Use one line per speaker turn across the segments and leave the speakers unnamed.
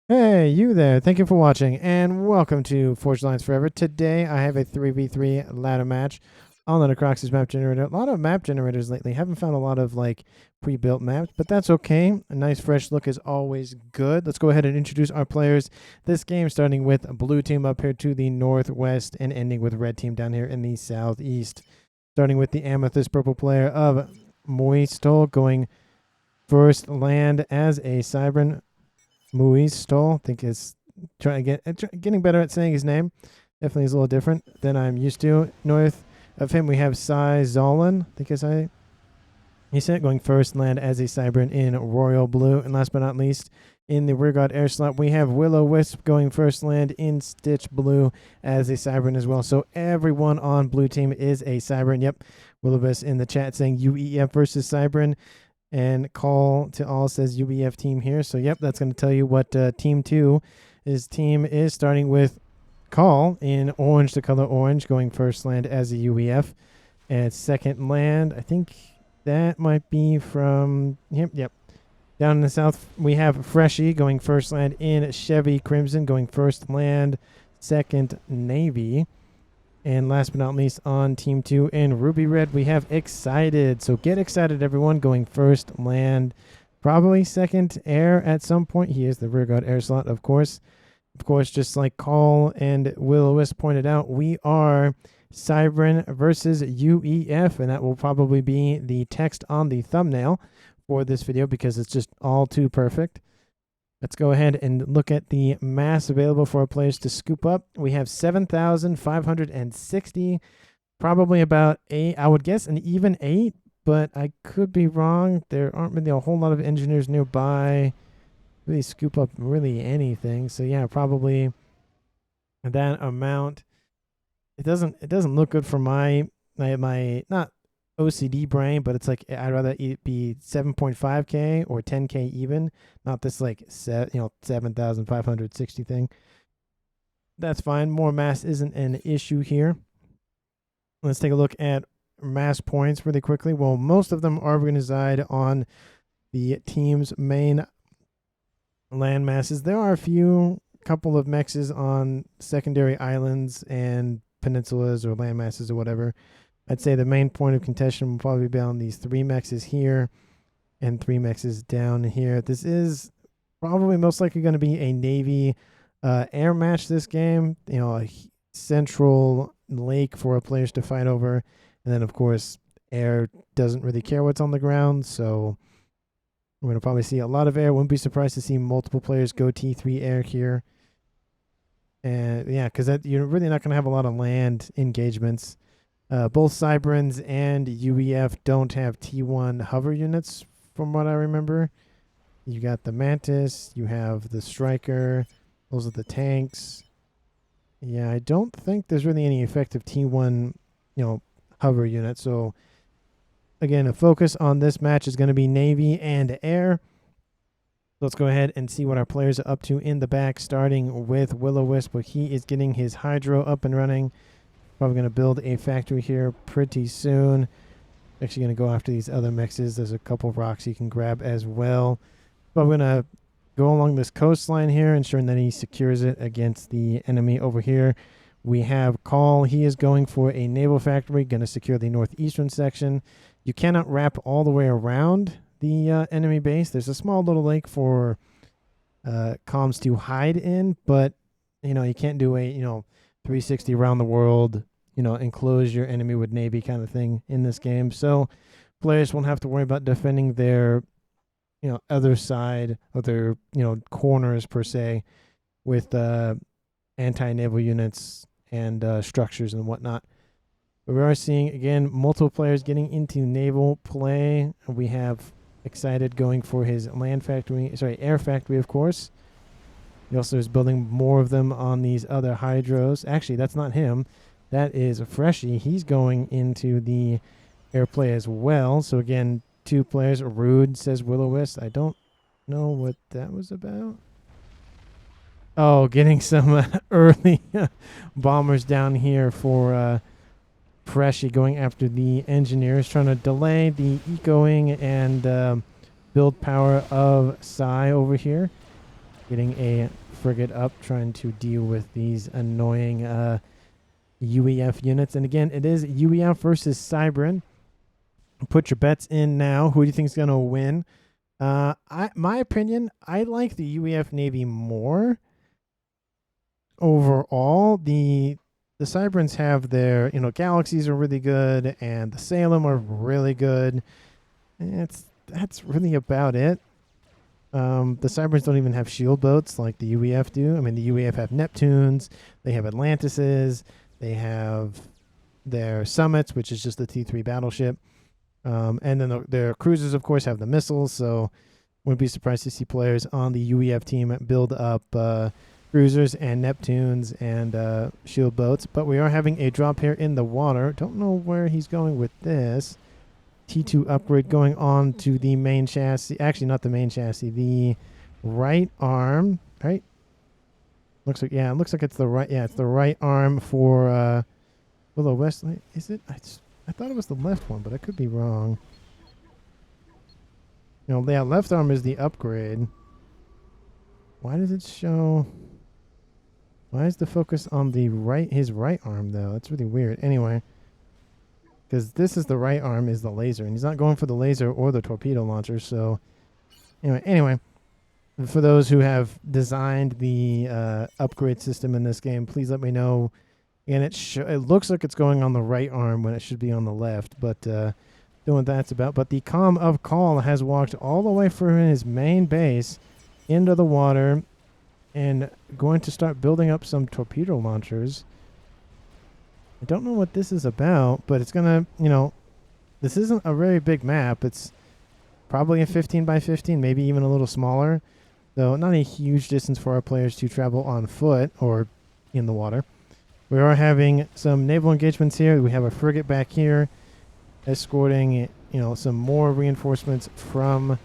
Hey, you there. Thank you for watching, and welcome to Forged Lines Forever. Today, I have a 3v3 ladder match on the Nuke's map generator. A lot of map generators lately. Haven't found a lot of, pre-built maps, but that's okay. A nice fresh look is always good. Let's go ahead and introduce our players. This game starting with blue team up here to the northwest and ending with red team down here in the southeast. Starting with the amethyst purple player of Moistol going first land as a Cybran. Moistol, I think is getting better at saying his name. Definitely is a little different than I'm used to. North of him, we have Sai Zolan. I think he said going first land as a Cybran in royal blue. And last but not least, in the rear guard air slot, we have Willow Wisp going first land in stitch blue as a Cybran as well. So everyone on blue team is a Cybran. Yep, Willow Wisp in the chat saying UEF versus Cybran. And call to all says UEF team here. So, yep, that's going to tell you what team 2 team is, starting with call in orange, the color orange, going first land as a UEF. And second land, I think that might be from, yep. Down in the south, we have Freshy going first land in Chevy Crimson, going first land, second Navy. And last but not least, on Team 2 in Ruby Red, we have Excited. So get excited, everyone. Going first land, probably second air at some point. He is the rear guard air slot, of course. Of course, just like Call and Will-O-Wisp pointed out, we are Cybran versus UEF, and that will probably be the text on the thumbnail for this video because it's just all too perfect. Let's go ahead and look at the mass available for our players to scoop up. We have 7,560, probably about 8, I would guess an even 8, but I could be wrong. There aren't really a whole lot of engineers nearby. Really scoop up really anything. So yeah, probably that amount. It doesn't look good for my not OCD brain, but it's like I'd rather it be 7.5k or 10k even, not this 7,560 thing. That's fine. More mass isn't an issue here. Let's take a look at mass points really quickly. Well, most of them are going to reside on the team's main land masses. There are a couple of mexes on secondary islands and peninsulas or land masses or whatever. I'd say the main point of contention will probably be on these 3 mexes here and 3 mexes down here. This is probably most likely going to be a Navy air match this game. A central lake for our players to fight over. And then, of course, air doesn't really care what's on the ground. So we're going to probably see a lot of air. Wouldn't be surprised to see multiple players go T3 air here. And yeah, because you're really not going to have a lot of land engagements. Both Cybrans and UEF don't have T1 hover units, from what I remember. You got the Mantis, you have the Striker, those are the tanks. Yeah, I don't think there's really any effective T1, hover unit. So, again, a focus on this match is going to be Navy and Air. Let's go ahead and see what our players are up to in the back, starting with Will-O-Wisp, but he is getting his Hydro up and running. Probably going to build a factory here pretty soon. Actually going to go after these other mexes. There's a couple of rocks you can grab as well. But I'm going to go along this coastline here, ensuring that he secures it against the enemy over here. We have Call. He is going for a naval factory, going to secure the northeastern section. You cannot wrap all the way around the enemy base. There's a small little lake for comms to hide in, but you can't do a 360 around the world, enclose your enemy with Navy kind of thing in this game. So players won't have to worry about defending their, other side of their, corners per se with anti-naval units and structures and whatnot. But we are seeing, again, multiple players getting into naval play. We have Excited going for his air factory, of course. He also is building more of them on these other hydros. Actually, that's not him. That is Freshy. He's going into the airplay as well. So again, 2 players. Rude, says Will-O-Wisp. I don't know what that was about. Oh, getting some early bombers down here for Freshy, going after the engineers, trying to delay the ecoing and build power of Psy over here. getting a frigate up, trying to deal with these annoying UEF units. And again, it is UEF versus Cybran. Put your bets in now. Who do you think is going to win? My opinion, I like the UEF Navy more. Overall, the Cybrans have their, Galaxies are really good, and the Salem are really good. That's really about it. The Cybrans don't even have shield boats like the UEF do. I mean, the UEF have Neptunes, they have Atlantises, they have their Summits, which is just the T3 battleship. And then their cruisers, of course, have the missiles, so wouldn't be surprised to see players on the UEF team build up cruisers and Neptunes and shield boats. But we are having a drop here in the water. Don't know where he's going with this. T2 upgrade going on to the main chassis. Actually, not the main chassis. The right arm, right? Looks like, yeah, it looks like it's the right. Yeah, it's the right arm for Willow West. Is it? I thought it was the left one, but I could be wrong. Yeah, left arm is the upgrade. Why does it show? Why is the focus on the right? His right arm though. That's really weird. Anyway. Because this is the right arm is the laser, and he's not going for the laser or the torpedo launcher. So, anyway, for those who have designed the upgrade system in this game, please let me know. And it looks like it's going on the right arm when it should be on the left, but don't know what that's about. But the Com of Call has walked all the way from his main base into the water and going to start building up some torpedo launchers. I don't know what this is about, but it's going to, this isn't a very big map. It's probably a 15 by 15, maybe even a little smaller, though not a huge distance for our players to travel on foot or in the water. We are having some naval engagements here. We have a frigate back here escorting, some more reinforcements from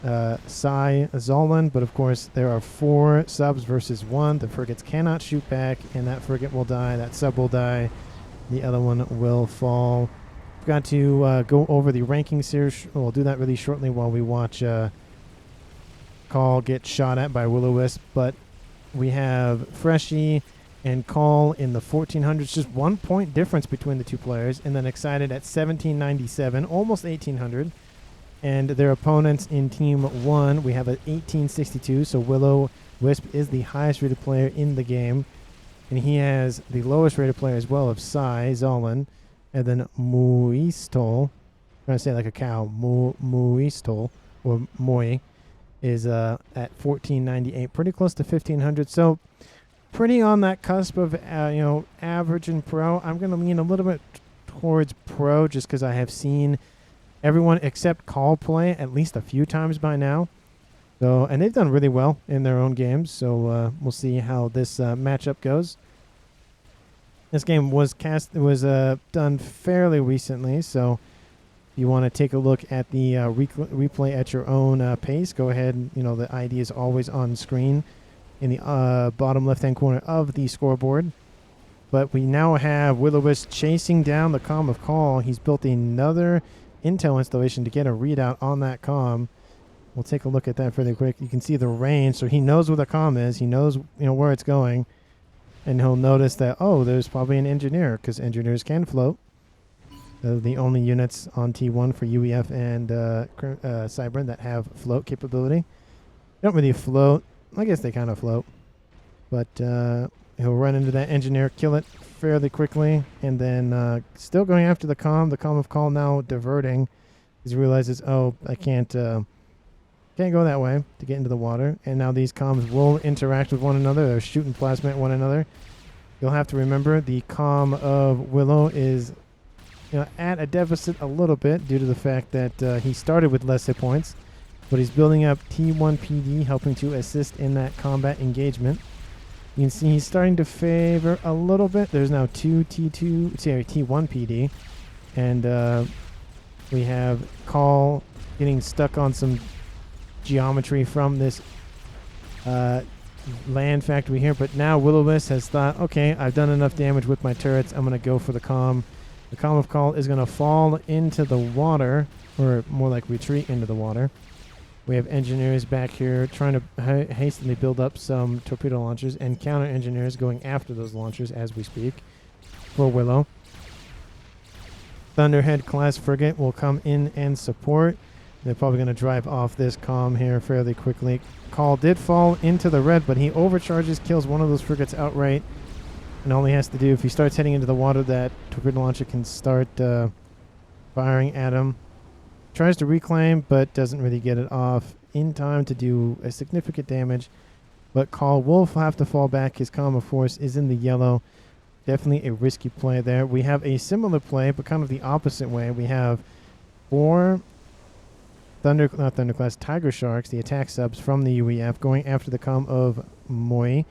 Zolan, but of course there are 4 subs versus 1. The frigates cannot shoot back, and that frigate will die, that sub will die, the other one will fall. We've got to go over the rankings here. We'll do that really shortly while we watch Call get shot at by Will-O-Wisp, but we have Freshie and Call in the 1400s, just 1 point difference between the two players, and then Excited at 1797, almost 1800. And their opponents in Team 1, we have an 1862, so Will-O-Wisp is the highest rated player in the game. And he has the lowest rated player as well of Zolan. And then Muistol, I'm trying to say it like a cow, Muistol, or Moi, is at 1498, pretty close to 1500. So pretty on that cusp of, average and pro. I'm going to lean a little bit towards pro just because I have seen everyone except Call play at least a few times by now. So, and they've done really well in their own games. So we'll see how this matchup goes. This game was done fairly recently. So if you want to take a look at the replay at your own pace, go ahead. The ID is always on screen in the bottom left-hand corner of the scoreboard. But we now have Will-O-Wisp chasing down the Com of Call. He's built another intel installation to get a readout on that com. We'll take a look at that fairly quick. You can see the range, so he knows where the com is. He knows where it's going, and he'll notice that there's probably an engineer because engineers can float. They're the only units on T1 for UEF and Cybran that have float capability. They don't really float. I guess they kind of float, but he'll run into that engineer, kill it fairly quickly, and then still going after the com of Call now diverting as he realizes, I can't go that way to get into the water. And now these comms will interact with one another. They're shooting plasma at one another. You'll have to remember the com of Willow is at a deficit a little bit due to the fact that he started with less hit points, but he's building up T1 PD, helping to assist in that combat engagement. You can see he's starting to favor a little bit. There's now T1 PD. And we have Call getting stuck on some geometry from this land factory here. But now Will-O-Wisp has thought, okay, I've done enough damage with my turrets. I'm going to go for the com. The com of Call is going to fall into the water, or more like retreat into the water. We have engineers back here trying to hastily build up some torpedo launchers and counter engineers going after those launchers as we speak for Willow. Thunderhead class frigate will come in and support. They're probably going to drive off this comm here fairly quickly. Call did fall into the red, but he overcharges, kills one of those frigates outright. And all he has to do, if he starts heading into the water, that torpedo launcher can start firing at him. Tries to reclaim, but doesn't really get it off in time to do a significant damage. But Call will have to fall back. His comm, of course, is in the yellow. Definitely a risky play there. We have a similar play, but kind of the opposite way. We have 4 Tiger Sharks, the attack subs from the UEF, going after the comm of Moi.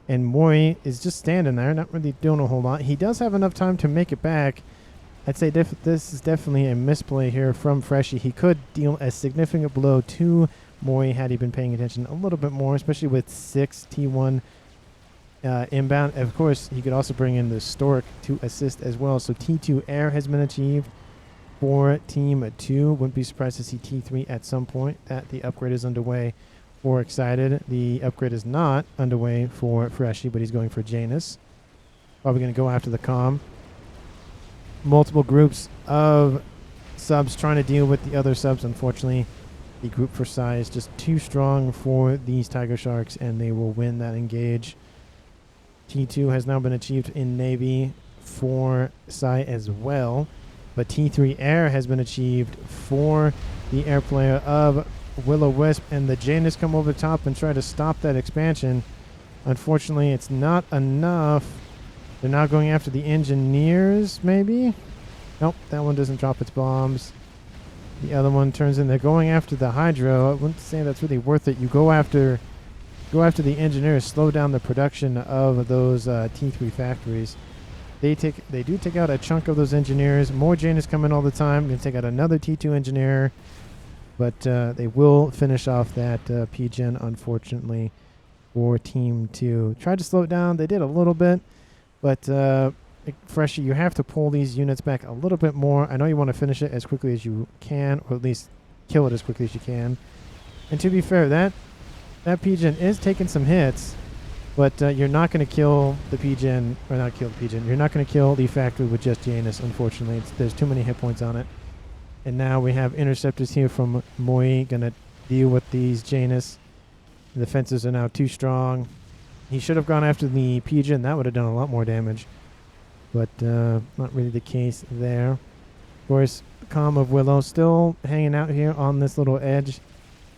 And Moi is just standing there, not really doing a whole lot. He does have enough time to make it back. I'd say this is definitely a misplay here from Freshie. He could deal a significant blow to Moi had he been paying attention a little bit more, especially with 6 T1 inbound. Of course, he could also bring in the Stork to assist as well. So T2 air has been achieved for Team 2. Wouldn't be surprised to see T3 at some point. That the upgrade is underway for Excited. The upgrade is not underway for Freshie, but he's going for Janus. Probably going to go after the comm. Multiple groups of subs trying to deal with the other subs. Unfortunately, the group for Psy is just too strong for these Tiger Sharks, and they will win that engage. T2 has now been achieved in Navy for Psy as well, but T3 air has been achieved for the air player of Will-O-Wisp, and the Janus come over the top and try to stop that expansion. Unfortunately, it's not enough. They're now going after the engineers, maybe? Nope, that one doesn't drop its bombs. The other one turns in. They're going after the Hydro. I wouldn't say that's really worth it. You go after the engineers, slow down the production of those T3 factories. They do take out a chunk of those engineers. More Janus come in all the time. Going to take out another T2 engineer. But they will finish off that PGen, unfortunately, for Team 2. Tried to slow it down. They did a little bit. But Freshie, you have to pull these units back a little bit more. I know you want to finish it as quickly as you can, or at least kill it as quickly as you can. And to be fair, that PGen is taking some hits, but you're not going to kill the PGen, or not kill the PGen. You're not going to kill the factory with just Janus, unfortunately. There's too many hit points on it. And now we have interceptors here from Moi going to deal with these Janus. The defenses are now too strong. He should have gone after the PGen. That would have done a lot more damage. But not really the case there. Of course, comm of Willow still hanging out here on this little edge.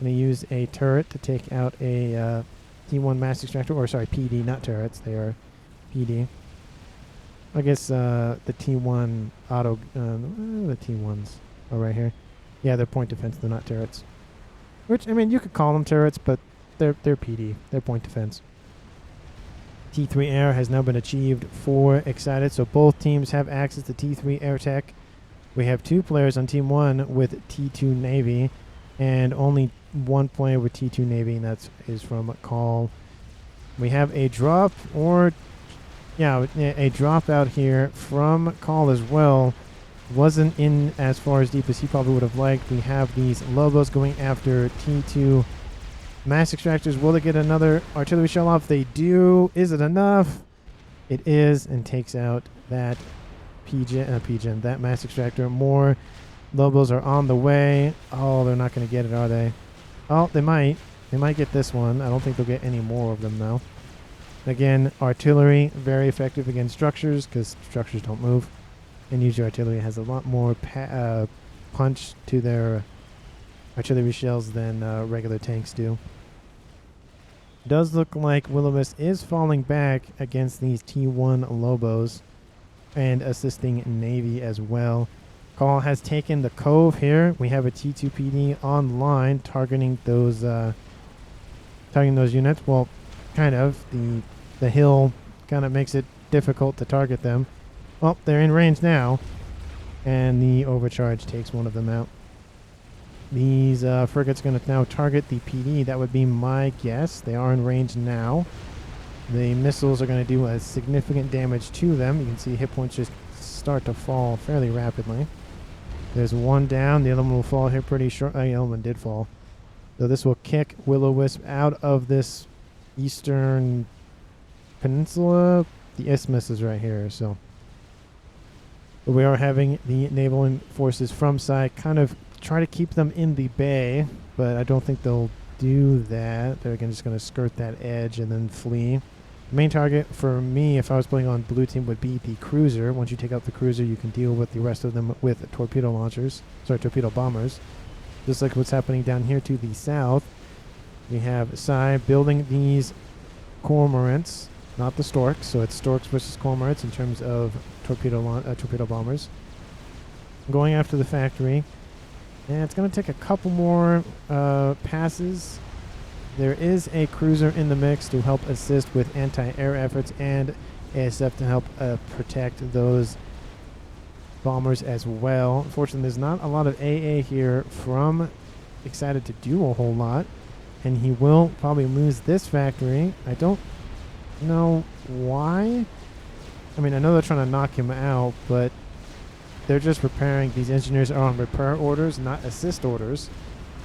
Going to use a turret to take out a T1 mass extractor. Or sorry, PD, not turrets. They are PD. I guess the T1 auto... the T1s are right here. Yeah, they're point defense. They're not turrets. Which, I mean, you could call them turrets, but they're PD. They're point defense. T3 air has now been achieved for Excited, so both teams have access to T3 air tech. We have 2 players on Team 1 with T2 Navy, and only 1 player with T2 Navy, and that is from Call. We have a drop, a drop out here from Call as well. Wasn't in as far as deep as he probably would have liked. We have these Lobos going after T2 mass extractors. Will they get another artillery shell off? They do. Is it enough? It is, and takes out that PGen, that mass extractor. More Lobos are on the way. Oh, they're not going to get it, are they? Oh, they might. They might get this one. I don't think they'll get any more of them, though. Again, artillery, very effective against structures, because structures don't move. And usually artillery has a lot more punch to their artillery shells than regular tanks do. Does look like Will-O-Wisp is falling back against these T1 Lobos and assisting Navy as well. Call has taken the Cove here. We have a T2 PD online targeting those units. Well, kind of. The hill kind of makes it difficult to target them. Well, they're in range now, and the overcharge takes one of them out. These frigates are going to now target the PD. That would be my guess. They are in range now. The missiles are going to do a significant damage to them. You can see hit points just start to fall fairly rapidly. There's one down. The other one will fall here pretty short. The other one did fall. So this will kick Will-O-Wisp out of this eastern peninsula. The isthmus is right here, so. But we are having the naval forces from side kind of try to keep them in the bay, but I don't think they'll do that. They're again just going to skirt that edge and then flee. The main target for me, if I was playing on blue team, would be the cruiser. Once you take out the cruiser, you can deal with the rest of them with torpedo launchers. Sorry, torpedo bombers. Just like what's happening down here to the south. We have Psy building these cormorants, not the storks. So it's storks versus cormorants in terms of torpedo bombers. Going after the factory. And it's going to take a couple more passes. There is a cruiser in the mix to help assist with anti-air efforts and ASF to help protect those bombers as well. Unfortunately, there's not a lot of AA here from Excited to do a whole lot. And he will probably lose this factory. I don't know why. I mean, I know they're trying to knock him out, but they're just repairing. These engineers are on repair orders, not assist orders.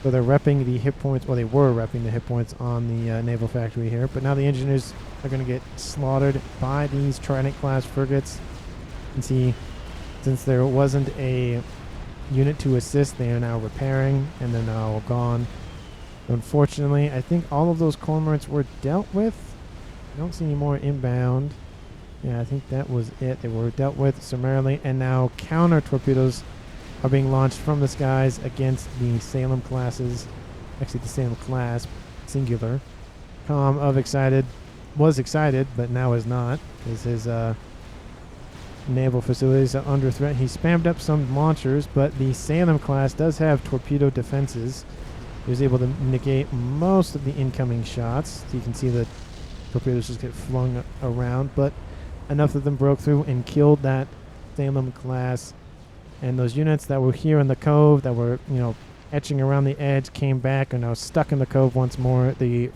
So they're repping the hit points. Well, they were repping the hit points on the naval factory here. But now the engineers are going to get slaughtered by these Trident-class frigates. You can see, since there wasn't a unit to assist, they are now repairing, and they're now gone. Unfortunately, I think all of those cormorants were dealt with. I don't see any more inbound. Yeah, I think that was it. They were dealt with summarily, and now counter torpedoes are being launched from the skies against the Salem classes. Actually, the Salem class, singular. Com of Excited was excited, but now is not, because his naval facilities are under threat. He spammed up some launchers, but the Salem class does have torpedo defenses. He was able to negate most of the incoming shots. So you can see the torpedoes just get flung around, but enough of them broke through and killed that Salem class. And those units that were here in the cove, that were, etching around the edge, came back, are now stuck in the cove once more. The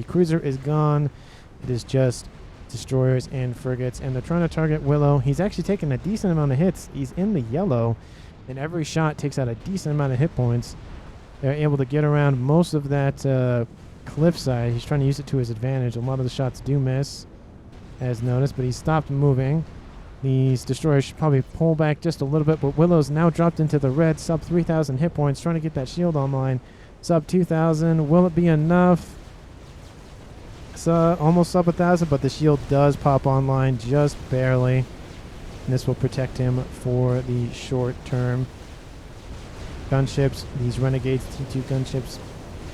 cruiser is gone. It is just destroyers and frigates, and they're trying to target Willow. He's actually taking a decent amount of hits. He's in the yellow, and every shot takes out a decent amount of hit points. They're able to get around most of that cliffside. He's trying to use it to his advantage. A lot of the shots do miss, as noticed, but he stopped moving. These destroyers should probably pull back just a little bit, but Willow's now dropped into the red, sub 3,000 hit points, trying to get that shield online. Sub 2,000. Will it be enough? Almost sub 1,000, but the shield does pop online just barely. And this will protect him for the short term. Gunships, these Renegades T2 gunships,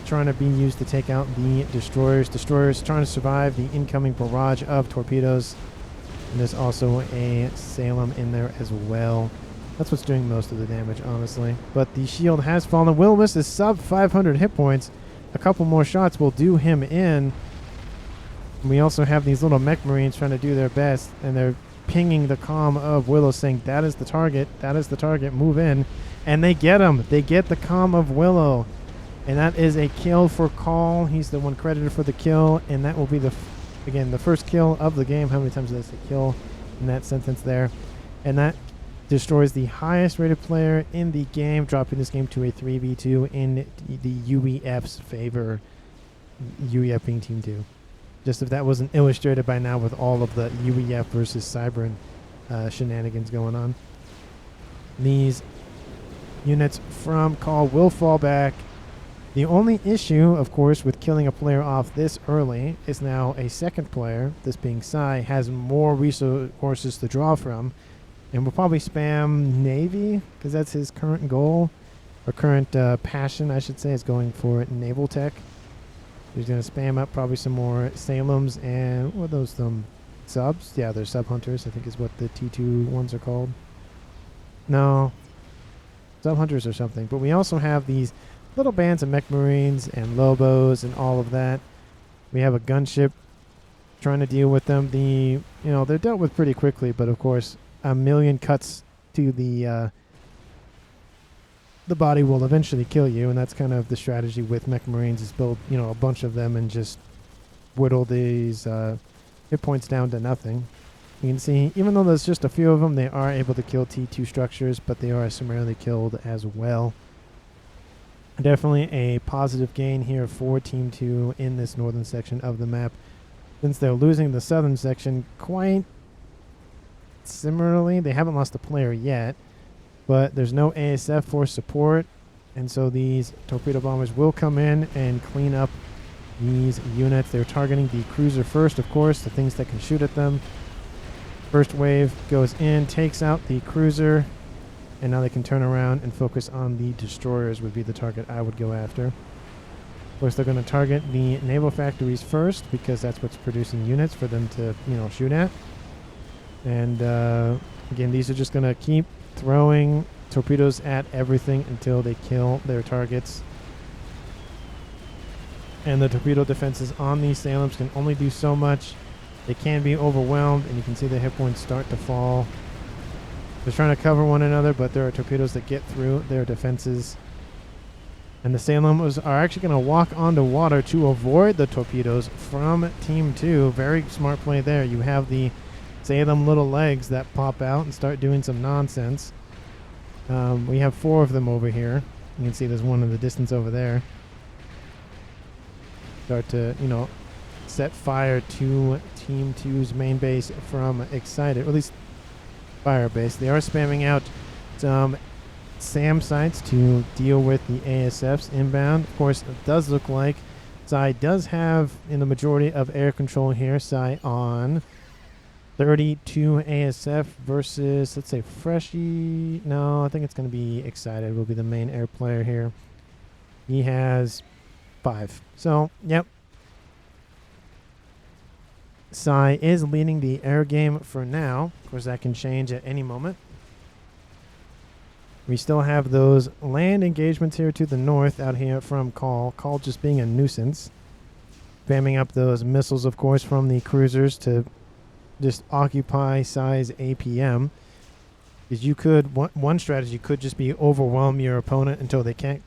trying to be used to take out the destroyers. Destroyers trying to survive the incoming barrage of torpedoes. And there's also a Salem in there as well. That's what's doing most of the damage, honestly. But the shield has fallen. Will-O-Wisp is sub 500 hit points. A couple more shots will do him in. We also have these little mech marines trying to do their best, and they're pinging the comm of Willow, saying, that is the target, move in. And they get him. They get the comm of Willow. And that is a kill for Call. He's the one credited for the kill, and that will be the first kill of the game. How many times did I say kill in that sentence there? And that destroys the highest rated player in the game, dropping this game to a 3v2 in the UEF's favor. UEF being Team 2. Just if that wasn't illustrated by now with all of the UEF versus Cybran shenanigans going on. These units from Call will fall back. The only issue, of course, with killing a player off this early is now a second player, this being Psy, has more resources to draw from. And we'll probably spam Navy, because that's his current goal, or current passion, I should say, is going for naval tech. He's going to spam up probably some more Salems and, what are those, subs? Yeah, they're sub hunters, I think is what the T2 ones are called. No, sub hunters or something. But we also have these little bands of mech marines and Lobos and all of that. We have a gunship trying to deal with them. They're dealt with pretty quickly, but of course, a million cuts to the body will eventually kill you, and that's kind of the strategy with mech marines, is build a bunch of them and just whittle these hit points down to nothing. You can see, even though there's just a few of them, they are able to kill T2 structures, but they are summarily killed as well. Definitely a positive gain here for Team 2 in this northern section of the map, since they're losing the southern section quite similarly. They haven't lost a player yet, but there's no ASF for support, and so these torpedo bombers will come in and clean up these units. They're targeting the cruiser first, of course, the things that can shoot at them. First wave goes in, takes out the cruiser, and now they can turn around and focus on the destroyers would be the target I would go after. Of course, they're going to target the naval factories first because that's what's producing units for them to, shoot at. And again, these are just going to keep throwing torpedoes at everything until they kill their targets. And the torpedo defenses on these Salems can only do so much. They can be overwhelmed, and you can see the hit points start to fall. They're trying to cover one another, but there are torpedoes that get through their defenses. And the Salems are actually going to walk onto water to avoid the torpedoes from Team 2. Very smart play there. You have the Salem little legs that pop out and start doing some nonsense. We have 4 of them over here. You can see there's one in the distance over there. Start to, set fire to Team 2's main base from Excited, or at least fire base. They are spamming out some SAM sites to deal with the ASFs inbound. Of course, it does look like Psy does have, in the majority of air control here, Psy on 32 ASF versus, let's say, Freshy. No, I think it's going to be Excited will be the main air player here. He has 5. So, yep. Psy is leading the air game for now. Of course, that can change at any moment. We still have those land engagements here to the north out here from Call. Call just being a nuisance. Spamming up those missiles, of course, from the cruisers to just occupy Psy's APM. Because you could, one strategy could just be overwhelm your opponent until they can't,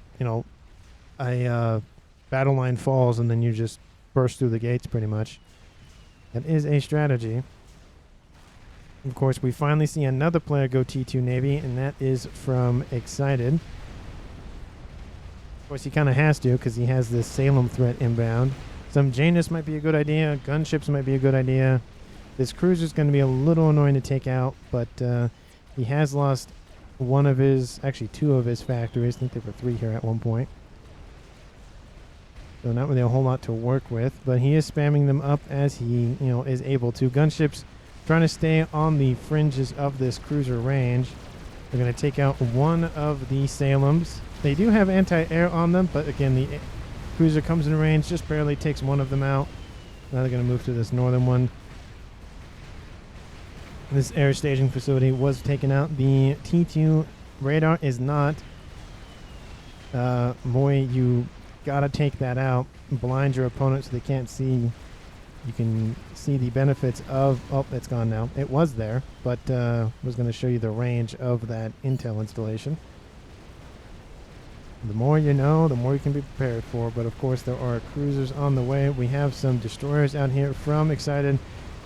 a battle line falls, and then you just burst through the gates pretty much. That is a strategy. Of course, we finally see another player go T2 Navy, and that is from Excited. Of course, he kind of has to because he has this Salem threat inbound. Some Janus might be a good idea. Gunships might be a good idea. This cruiser is going to be a little annoying to take out, but he has lost one of his, actually 2 of his factories. I think there were 3 here at one point. So not really a whole lot to work with, but he is spamming them up as he, is able to. Gunships trying to stay on the fringes of this cruiser range. They're going to take out one of the Salems. They do have anti-air on them, but again, the cruiser comes in range, just barely takes one of them out. Now they're going to move to this northern one. This air staging facility was taken out. The T2 radar is not. Moy, you gotta take that out and blind your opponent so they can't see. You can see the benefits of, it's gone now. It was there, but was going to show you the range of that intel installation. The more you know, the more you can be prepared for, but of course there are cruisers on the way. We have some destroyers out here from Excited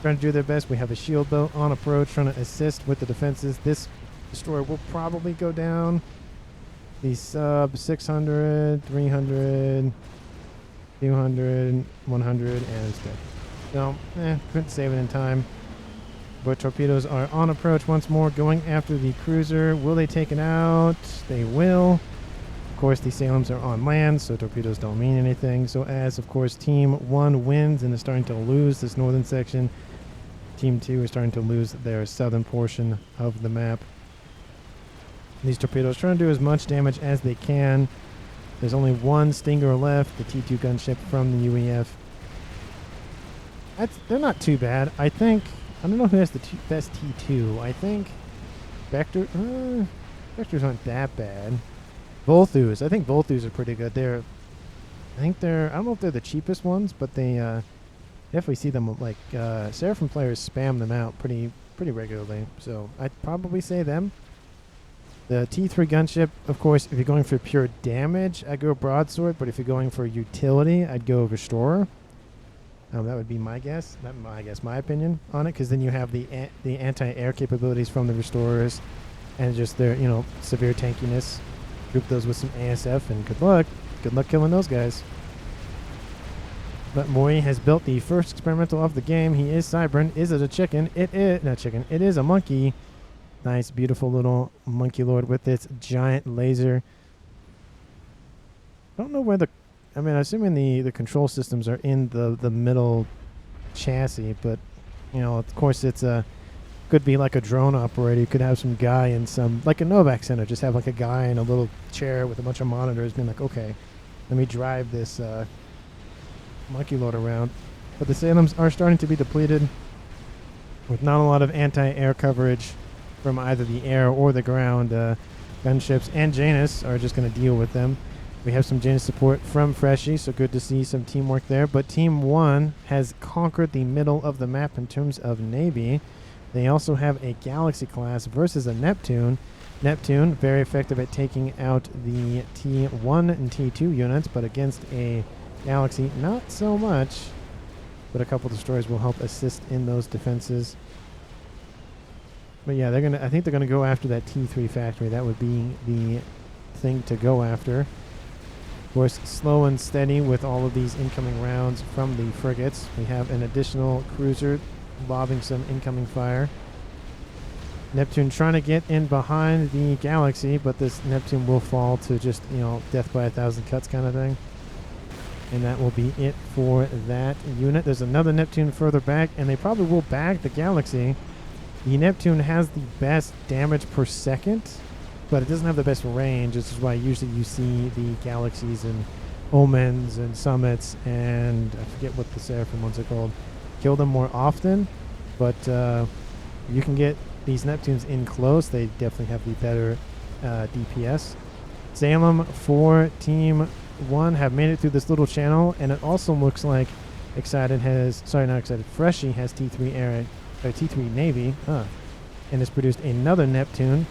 trying to do their best. We have a shield boat on approach trying to assist with the defenses. This destroyer will probably go down. The sub 600, 300, 200, 100, and it's dead. So, couldn't save it in time. But torpedoes are on approach once more, going after the cruiser. Will they take it out? They will. Of course, the Salems are on land, so torpedoes don't mean anything. So as, of course, Team 1 wins and is starting to lose this northern section, Team 2 is starting to lose their southern portion of the map. These torpedoes trying to do as much damage as they can. There's only one Stinger left, the T2 gunship from the UEF. They're not too bad. I think, I don't know who has the best T2. I think Vectors aren't that bad. Volthus, I think Volthus are pretty good. I don't know if they're the cheapest ones, but they definitely see them, like, Seraphim players spam them out pretty regularly. So I'd probably say them. The T3 gunship, of course, if you're going for pure damage, I'd go Broadsword, but if you're going for utility, I'd go Restorer. That would be my guess. Not my guess, my opinion on it, because then you have the anti-air capabilities from the Restorers and just their, severe tankiness. Group those with some ASF, and good luck. Good luck killing those guys. But Mori has built the first experimental of the game. He is Cybran. Is it a chicken? It is not chicken. It is a monkey. Nice, beautiful little monkey lord with its giant laser. I don't know where the... I mean, assuming the control systems are in the middle chassis, but, you know, of course it's a... Could be like a drone operator. You could have some guy in some... Like a Novxes center. Just have like a guy in a little chair with a bunch of monitors being like, okay, let me drive this monkey lord around. But the Salems are starting to be depleted with not a lot of anti-air coverage from either the air or the ground. Gunships and Janus are just going to deal with them. We have some Janus support from Freshie, so good to see some teamwork there. But Team 1 has conquered the middle of the map in terms of Navy. They also have a Galaxy class versus a Neptune. Neptune, very effective at taking out the T1 and T2 units, but against a Galaxy, not so much. But a couple destroyers will help assist in those defenses. But yeah, I think they're gonna go after that T3 factory. That would be the thing to go after. Of course, slow and steady with all of these incoming rounds from the frigates. We have an additional cruiser lobbing some incoming fire. Neptune trying to get in behind the Galaxy, but this Neptune will fall to just, you know, death by 1,000 cuts kind of thing. And that will be it for that unit. There's another Neptune further back, and they probably will bag the Galaxy. The Neptune has the best damage per second, but it doesn't have the best range. This is why usually you see the Galaxies and Omens and Summits and I forget what the Seraphim ones are called. Kill them more often, but you can get these Neptunes in close. They definitely have the better DPS. Salem for Team 1 have made it through this little channel, and it also looks like Freshie has T3 air, or T3 Navy, and has produced another Neptune.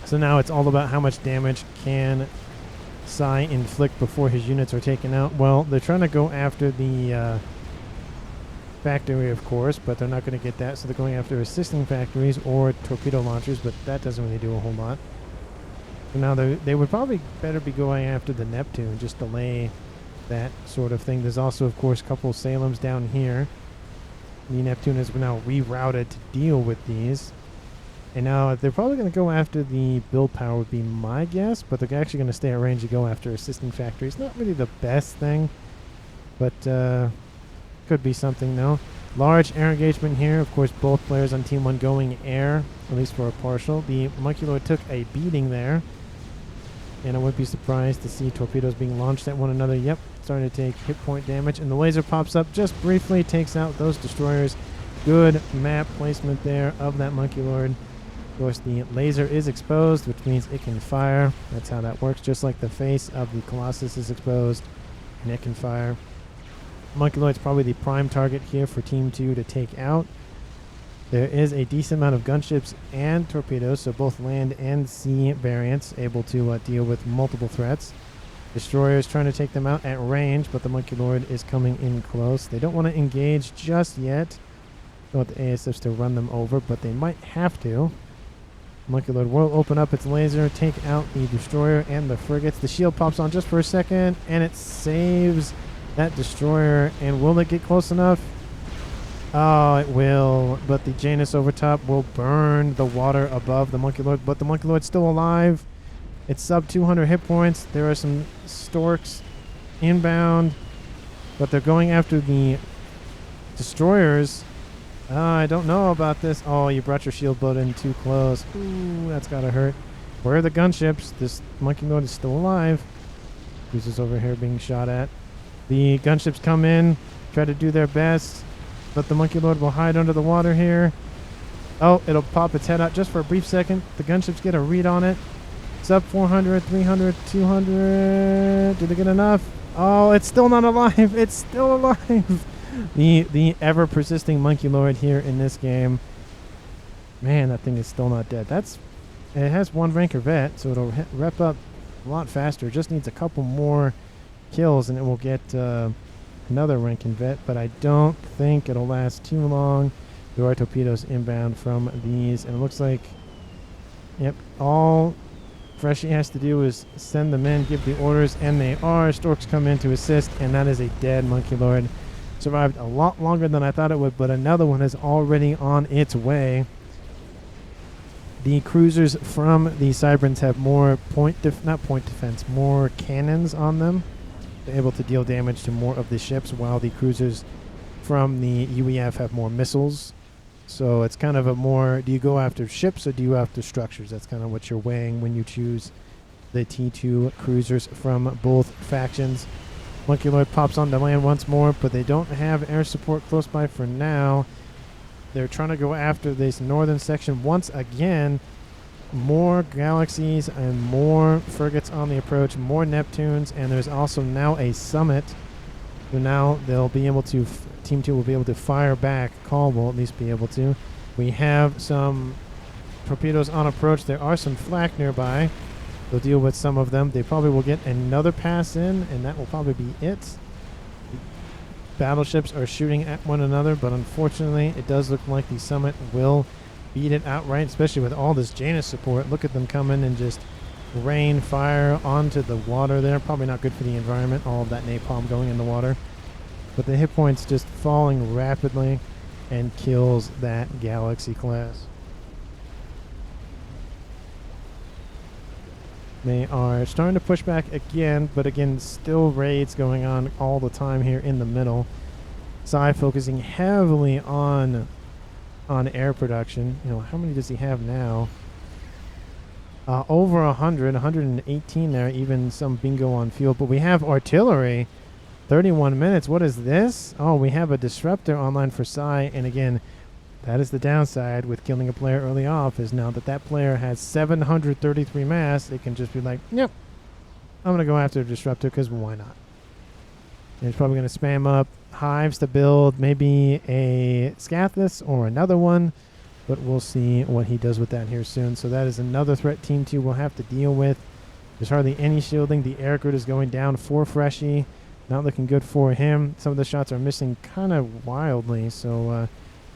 So now it's all about how much damage can Psy inflict before his units are taken out. Well, they're trying to go after the factory, of course, but they're not going to get that, so they're going after assisting factories or torpedo launchers, but that doesn't really do a whole lot. So now they would probably better be going after the Neptune, just delay that sort of thing. There's also, of course, a couple Salems down here. The Neptune has now rerouted to deal with these. And now they're probably going to go after the build power would be my guess, but they're actually going to stay at range to go after assisting factories. Not really the best thing, but could be something though. Large air engagement here. Of course, both players on Team 1 going air, at least for a partial. The Monkey Lord took a beating there. And I wouldn't be surprised to see torpedoes being launched at one another. Yep, starting to take hit point damage. And the laser pops up just briefly, takes out those destroyers. Good map placement there of that Monkey Lord. Of course, the laser is exposed, which means it can fire. That's how that works. Just like the face of the Colossus is exposed, and it can fire. Monkey Lord's probably the prime target here for Team 2 to take out. There is a decent amount of gunships and torpedoes, so both land and sea variants able to deal with multiple threats. Destroyers trying to take them out at range, but the Monkey Lord is coming in close. They don't want to engage just yet. Don't want the ASFs to run them over, but they might have to. Monkey Lord will open up its laser, take out the destroyer and the frigates. The shield pops on just for a second, and it saves that destroyer. And will it get close enough? Oh, it will, but the Janus over top will burn the water above the Monkey Lord, but the Monkey Lord's still alive. It's sub 200 hit points. There are some Storks inbound, but they're going after the destroyers. I don't know about this. Oh, you brought your shield boat in too close. Ooh, that's gotta hurt. Where are the gunships? This Monkey Lord is still alive. Cruisers over here being shot at. The gunships come in, try to do their best. But the Monkey Lord will hide under the water here. Oh, it'll pop its head out just for a brief second. The gunships get a read on it. Sub 400, 300, 200. Did they get enough? Oh, it's still not alive. It's still alive. The ever persisting Monkey Lord here in this game. Man, that thing is still not dead. It has one rank vet, so it'll rep up a lot faster. It just needs a couple more kills and it will get another ranking vet, but I don't think it'll last too long. There are torpedoes inbound from these, and it looks like, yep, all Freshie has to do is send them in, give the orders, and they are. Storks come in to assist, and that is a dead Monkey Lord. Survived a lot longer than I thought it would, but another one is already on its way. The cruisers from the Cybrans have more more cannons on them. They're able to deal damage to more of the ships, while the cruisers from the UEF have more missiles. So it's kind of a more, do you go after ships or do you go after structures? That's kind of what you're weighing when you choose the T2 cruisers from both factions. Monkey Lord pops on the land once more, but they don't have air support close by for now. They're trying to go after this northern section once again. More galaxies and more frigates on the approach, more Neptunes, and there's also now a summit. So now they'll be able to, Team 2 will be able to fire back. Call will at least be able to. We have some torpedoes on approach. There are some flak nearby. They'll deal with some of them. They probably will get another pass in, and that will probably be it. Battleships are shooting at one another, but unfortunately it does look like the summit will beat it outright, especially with all this Janus support. Look at them come in and just rain fire onto the water there. Probably not good for the environment, all of that napalm going in the water. But the hit points just falling rapidly and kills that Galaxy class. They are starting to push back again, but again, still raids going on all the time here in the middle. Psy focusing heavily on air production. You know, how many does he have now? Over 100, 118 there, even some bingo on fuel. But we have artillery, 31 minutes. What is this? Oh, we have a disruptor online for Psy, and again, that is the downside with killing a player early off, is now that player has 733 mass, it can just be like, yep, I'm going to go after a disruptor because why not? And he's probably going to spam up hives to build maybe a Scathis or another one, but we'll see what he does with that here soon. So that is another threat Team 2 will have to deal with. There's hardly any shielding. The air grid is going down for Freshie. Not looking good for him. Some of the shots are missing kind of wildly, so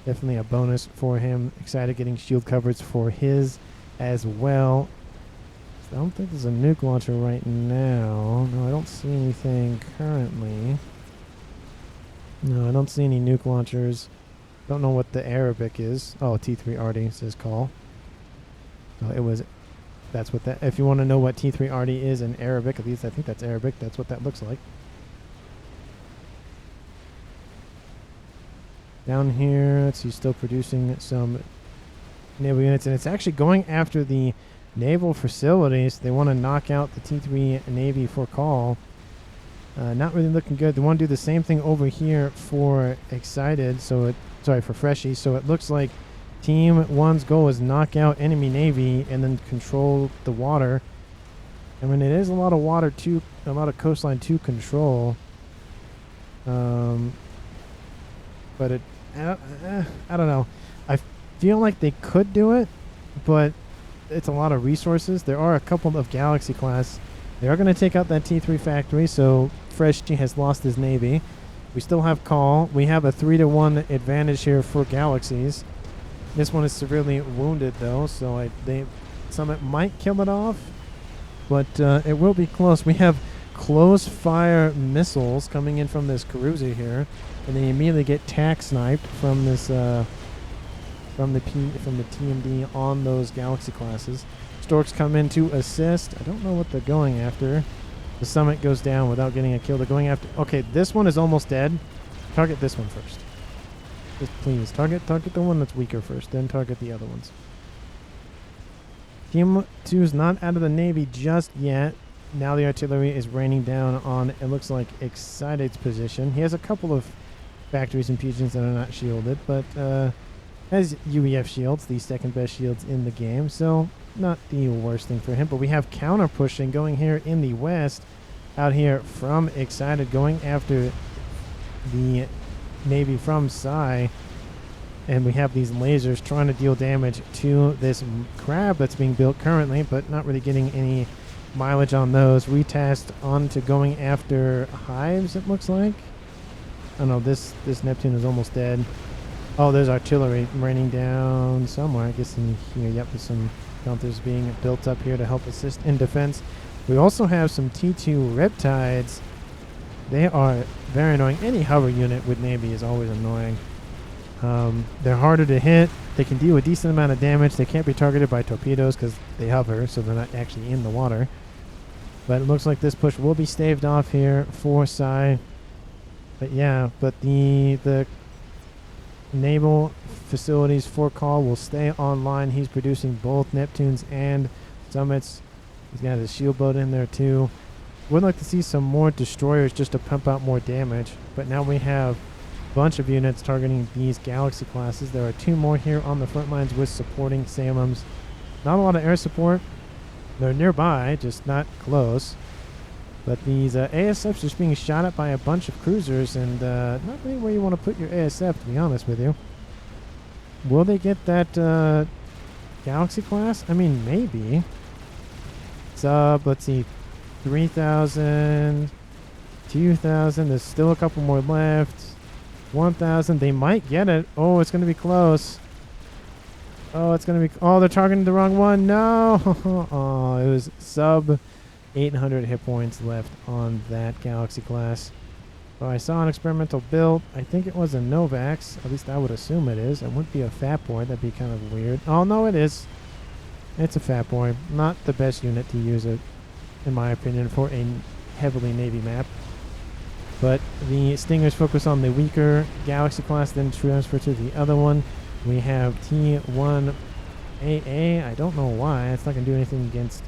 definitely a bonus for him. Excited getting shield coverage for his as well. I don't think there's a nuke launcher right now. No, I don't see anything currently. No, I don't see any nuke launchers. Don't know what the Arabic is. Oh, T3RD says call. Oh, it was. That's what that. If you want to know what T3RD is in Arabic, at least I think that's Arabic. That's what that looks like. Down here, let's see, still producing some naval units, and it's actually going after the naval facilities. They want to knock out the T3 Navy for call. Not really looking good. They want to do the same thing over here for Excited. So for Freshie. So it looks like Team 1's goal is knock out enemy Navy and then control the water. I mean, it is a lot of water to, a lot of coastline to control. But it, I don't know. I feel like they could do it, but it's a lot of resources. There are a couple of Galaxy class. They are going to take out that T3 factory, so Freshie has lost his Navy. We still have call. We have a 3-1 advantage here for Galaxies. This one is severely wounded, though, so Summit might kill it off, but it will be close. We have close fire missiles coming in from this cruiser here, and they immediately get tack sniped from this from the TMD on those Galaxy classes. Storks come in to assist. I don't know what they're going after. The Summit goes down without getting a kill. They're going after. Okay, this one is almost dead. Target this one first. Just please target the one that's weaker first, then target the other ones. Team 2 is not out of the Navy just yet. Now the artillery is raining down on, it looks like, Excited's position. He has a couple of factories and fusions that are not shielded, but has UEF shields, the second best shields in the game, so not the worst thing for him. But we have counter pushing going here in the west, out here from Excited, going after the Navy from Psy, and we have these lasers trying to deal damage to this crab that's being built currently, but not really getting any mileage on those. Retasked on to going after hives, it looks like. Oh no, this Neptune is almost dead. Oh, there's artillery raining down somewhere. I guess in here. Yep, there's some Smelters being built up here to help assist in defense. We also have some T2 Riptides. They are very annoying. Any hover unit with Navy is always annoying. They're harder to hit. They can deal a decent amount of damage. They can't be targeted by torpedoes because they hover, so they're not actually in the water. But it looks like this push will be staved off here for Psy. But yeah, but the naval facilities for Call will stay online. He's producing both Neptunes and Summits. He's got his shield boat in there too. Would like to see some more destroyers just to pump out more damage. But now we have a bunch of units targeting these Galaxy classes. There are 2 more here on the front lines with supporting Salems. Not a lot of air support. They're nearby, just not close. But these ASFs are just being shot at by a bunch of cruisers, and not really where you want to put your ASF, to be honest with you. Will they get that Galaxy class? I mean, maybe. Let's see, 3,000, 2,000. There's still a couple more left. 1,000. They might get it. Oh, it's going to be close. Oh, it's going to be... Oh, they're targeting the wrong one. No. Oh, it was sub 800 hit points left on that Galaxy class. Oh, I saw an experimental build. I think it was a Novx. At least I would assume it is. It wouldn't be a Fat Boy. That'd be kind of weird. Oh, no, it is. It's a Fat Boy. Not the best unit to use it, in my opinion, for a heavily Navy map. But the Stingers focus on the weaker Galaxy class, then transfer to the other one. We have T1AA. I don't know why. It's not going to do anything against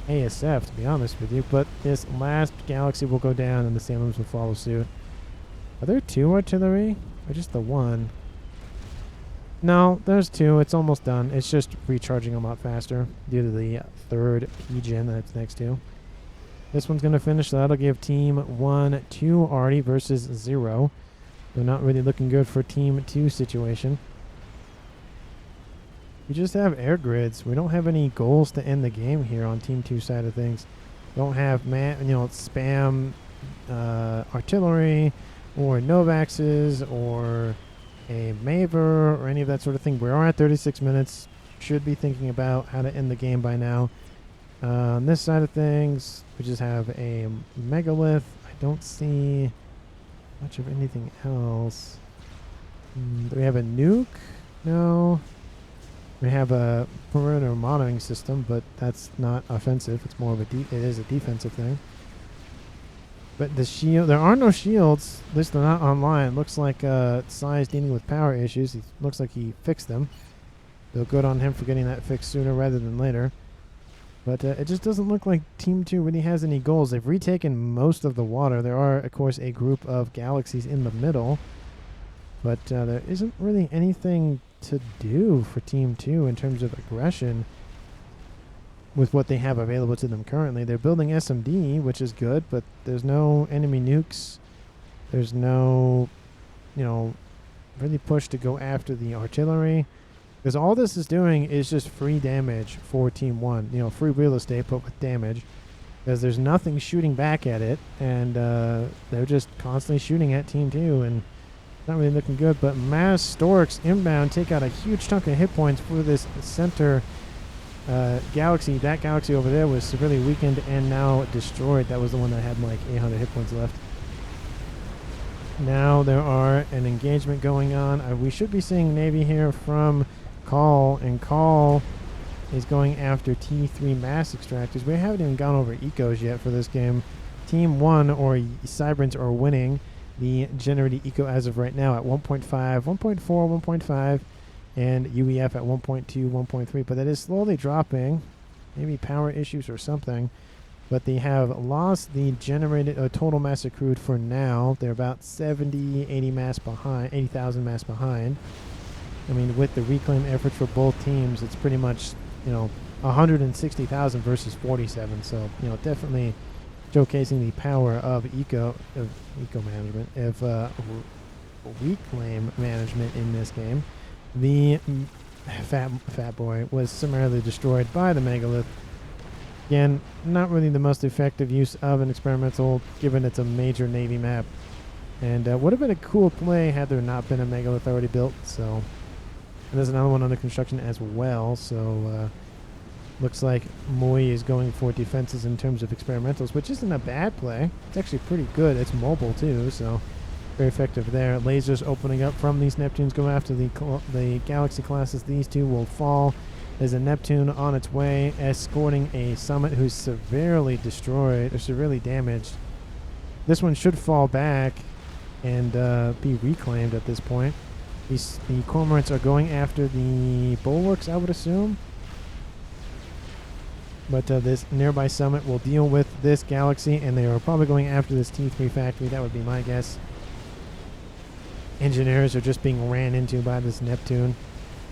ASF, to be honest with you. But this last Galaxy will go down and the Salems will follow suit. Are there 2 artillery? Or just the 1? No, there's 2. It's almost done. It's just recharging a lot faster due to the 3rd P-Gen that's next to. This one's going to finish, so that'll give Team 1 2 already versus 0. They're not really looking good for Team 2 situation. We just have air grids. We don't have any goals to end the game here on Team 2 side of things. Don't have spam artillery or Novxes or a Maver or any of that sort of thing. We are at 36 minutes. Should be thinking about how to end the game by now. On this side of things, we just have a Megalith. I don't see much of anything else. Do we have a nuke? No. We have a perimeter monitoring system, but that's not offensive. It's more of it is a defensive thing. But the shield, there are no shields. At least they're not online. Looks like Psy's dealing with power issues. He looks like he fixed them. So good on him for getting that fixed sooner rather than later. But it just doesn't look like Team 2 really has any goals. They've retaken most of the water. There are, of course, a group of galaxies in the middle. But there isn't really anything to do for Team 2 in terms of aggression with what they have available to them currently. They're building SMD, which is good, but there's no enemy nukes. There's no, really push to go after the artillery. Because all this is doing is just free damage for Team 1. Free real estate, but with damage. Because there's nothing shooting back at it. And they're just constantly shooting at Team 2. And not really looking good. But mass Storks inbound take out a huge chunk of hit points for this center galaxy. That galaxy over there was severely weakened and now destroyed. That was the one that had like 800 hit points left. Now there are an engagement going on. We should be seeing Navy here from Call, and Call is going after T3 mass extractors. We haven't even gone over ecos yet for this game. Team 1 or Cybrans are winning the generated eco as of right now at 1.5, 1.4, 1.5, and UEF at 1.2, 1.3. But that is slowly dropping. Maybe power issues or something. But they have lost the generated total mass accrued for now. They're about 70, 80 mass behind, 80,000 mass behind. I mean, with the reclaim efforts for both teams, it's pretty much, 160,000 versus 47. So, definitely showcasing the power of eco management, of reclaim management in this game. The Fat Boy was summarily destroyed by the Megalith. Again, not really the most effective use of an experimental, given it's a major Navy map. And would have been a cool play had there not been a Megalith already built. So And there's another one under construction as well. So looks like Moi is going for defenses in terms of experimentals, which isn't a bad play. It's actually pretty good. It's mobile too, so very effective there. Lasers opening up from these Neptunes go after the Galaxy classes. These two will fall. There's a Neptune on its way, escorting a Summit who's severely destroyed, or severely damaged. This one should fall back and be reclaimed at this point. The Cormorants are going after the Bulwarks, I would assume. But this nearby Summit will deal with this Galaxy, and they are probably going after this T3 factory. That would be my guess. Engineers are just being ran into by this Neptune.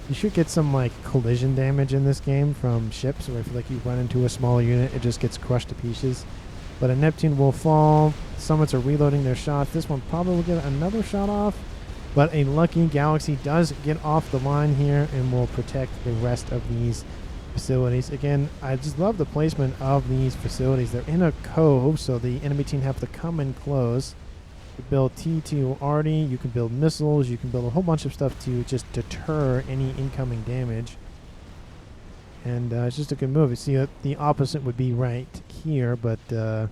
You should get some like collision damage in this game from ships, where if like you run into a smaller unit, it just gets crushed to pieces. But a Neptune will fall. Summits are reloading their shots. This one probably will get another shot off, but a lucky Galaxy does get off the line here and will protect the rest of these facilities. Again, I just love the placement of these facilities. They're in a cove, so the enemy team have to come in close. You can build T2 arty, you can build missiles, you can build a whole bunch of stuff to just deter any incoming damage. And it's just a good move. You see, the opposite would be right here, but Team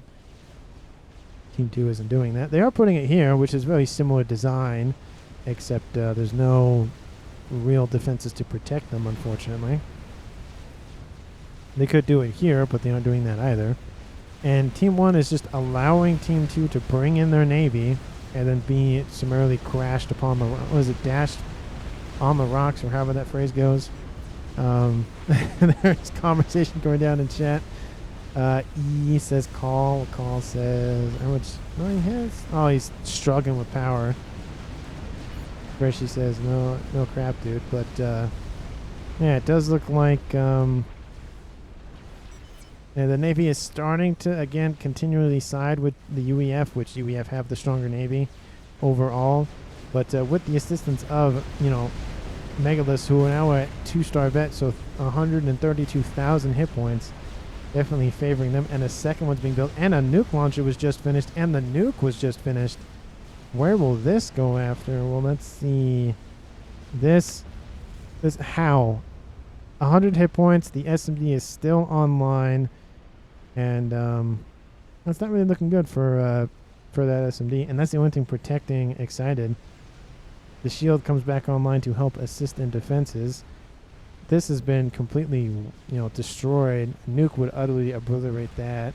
2 isn't doing that. They are putting it here, which is very similar design, except there's no real defenses to protect them, unfortunately. They could do it here, but they aren't doing that either. And Team 1 is just allowing Team 2 to bring in their Navy and then be summarily crashed upon the... What is it? Dashed on the rocks, or however that phrase goes. There's conversation going down in chat. E says call. Call says... How much money he has? Oh, he's struggling with power. Freshy says, no crap, dude. But, yeah, it does look like... And the Navy is starting to, again, continually side with the UEF, which UEF have the stronger Navy overall. But with the assistance of, Megaliths, who are now at 2-star vet, so 132,000 hit points, definitely favoring them. And a second one's being built, and a nuke launcher was just finished, and the nuke was just finished. Where will this go after? Well, let's see. This how? 100 hit points. The SMD is still online. And that's not really looking good for that SMD. And that's the only thing protecting Excited. The shield comes back online to help assist in defenses. This has been completely, destroyed. Nuke would utterly obliterate that.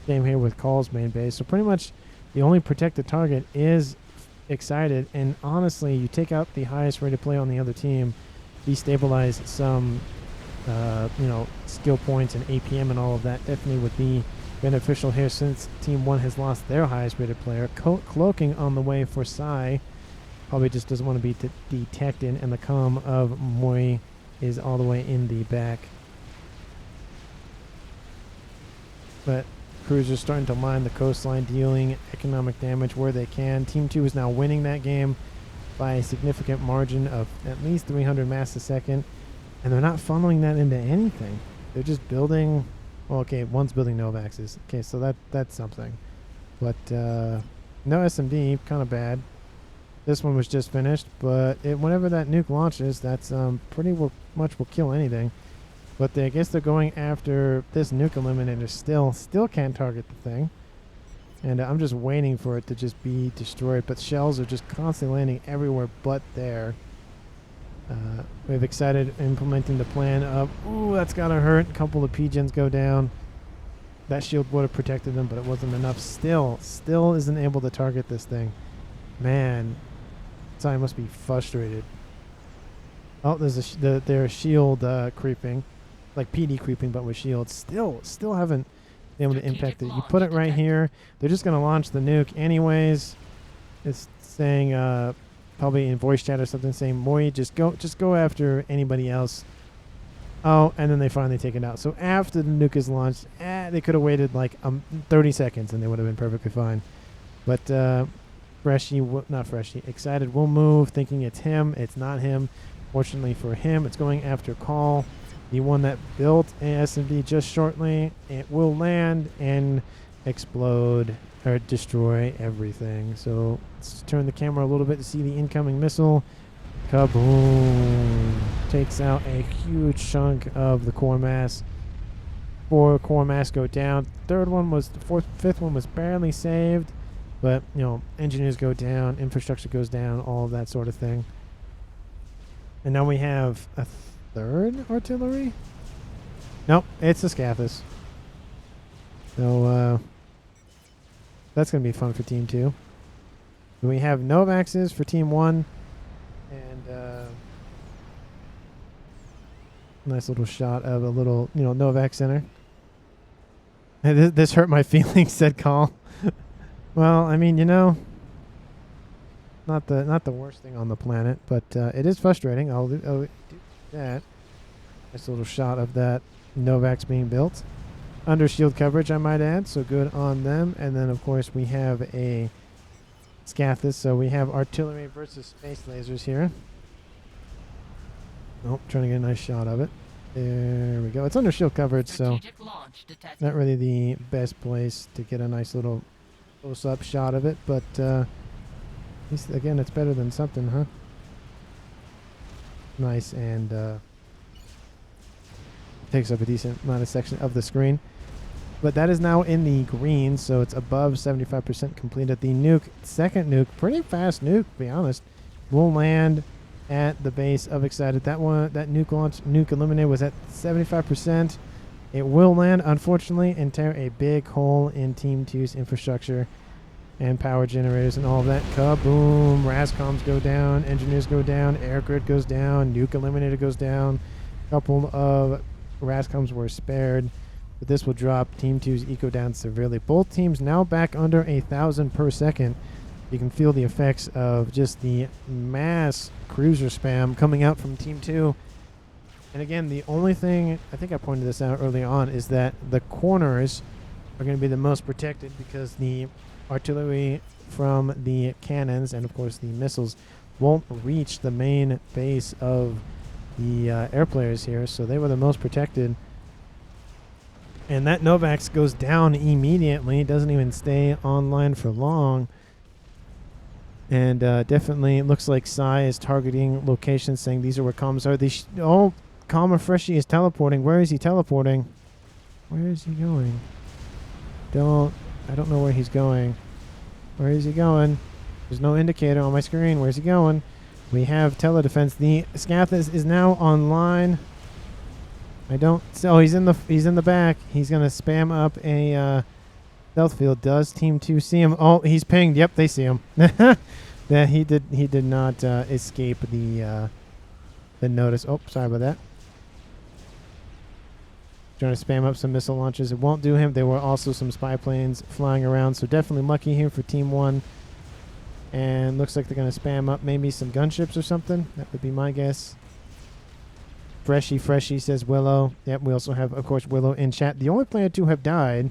Same here with Call's main base. So pretty much the only protected target is Excited. And honestly, you take out the highest rated player on the other team, destabilize some skill points and APM and all of that definitely would be beneficial here, since Team 1 has lost their highest rated player. Cloaking on the way for Psy. Probably just doesn't want to be detected, and the comm of Moi is all the way in the back. But cruisers starting to line the coastline, dealing economic damage where they can. Team 2 is now winning that game by a significant margin of at least 300 mass a second. And they're not funneling that into anything. They're just building... Well, okay, one's building Novxes. Okay, so that's something. But no SMD, kind of bad. This one was just finished, but whenever that nuke launches, that's pretty much will kill anything. But I guess they're going after this nuke eliminator still can't target the thing. And I'm just waiting for it to just be destroyed. But shells are just constantly landing everywhere but there. We've Excited implementing the plan of, ooh, that's gotta hurt. A couple of P-gens go down. That shield would have protected them, but it wasn't enough. Still isn't able to target this thing. Man, Sai must be frustrated. Oh, there's their shield creeping, like PD creeping, but with shields. Still haven't been able to impact it. You put it right here. They're just gonna launch the nuke anyways. It's saying probably in voice chat or something, saying, Moi, just go after anybody else. Oh, and then they finally take it out. So after the nuke is launched, they could have waited like 30 seconds and they would have been perfectly fine. But not Freshy, Excited will move, thinking it's him. It's not him. Fortunately for him, it's going after Call, the one that built ASMD just shortly. It will land and explode or destroy everything. So let's turn the camera a little bit to see the incoming missile. Kaboom. takes out a huge chunk of the core mass. 4 core mass go down. Fifth one was barely saved, but you know, engineers go down, infrastructure goes down, all of that sort of thing. And now we have a third artillery. Nope, it's a Scathis. So that's gonna be fun for Team 2. We have Novxes for Team 1, and nice little shot of a little, you know, Novak center. This hurt my feelings, said Call. Well, I mean, you know, not the worst thing on the planet, but it is frustrating. I'll do that. Nice little shot of that Novaks being built. Under shield coverage, I might add, so good on them. And then, of course, we have a Scathis, so we have artillery versus space lasers here. Oh, trying to get a nice shot of it. There we go. It's under shield coverage, so not really the best place to get a nice little close-up shot of it, but at least, again, it's better than something, huh? Nice, and takes up a decent amount of section of the screen. But that is now in the green, so it's above 75% completed. The nuke, second nuke, pretty fast nuke, to be honest, will land at the base of Excited. That nuke launch, nuke eliminated, was at 75%. It will land, unfortunately, and tear a big hole in Team 2's infrastructure and power generators and all of that. Kaboom! Rascoms go down, engineers go down, air grid goes down, nuke eliminator goes down. A couple of Rascoms were spared, but this will drop Team 2's eco down severely. Both teams now back under 1,000 per second. You can feel the effects of just the mass cruiser spam coming out from Team 2. And again, the only thing, I think I pointed this out early on, is that the corners are going to be the most protected because the artillery from the cannons and, of course, the missiles won't reach the main base of the air players here, so they were the most protected. And that Novaks goes down immediately, doesn't even stay online for long. And definitely looks like Psy is targeting locations, saying these are where comms are. Oh, Calmer Freshy is teleporting. Where is he teleporting? Where is he going? I don't know where he's going. Where is he going? There's no indicator on my screen. Where's he going? We have teledefense. The Scathis is now online. He's in the back. He's gonna spam up a stealth field. Does Team 2 see him? Oh, he's pinged. Yep, they see him. Yeah, he did not escape the notice. Oh, sorry about that. Trying to spam up some missile launches. It won't do him. There were also some spy planes flying around, so definitely lucky here for Team 1. And looks like they're going to spam up maybe some gunships or something. That would be my guess. Freshy says Willow. Yep, we also have, of course, Willow in chat. The only player to have died,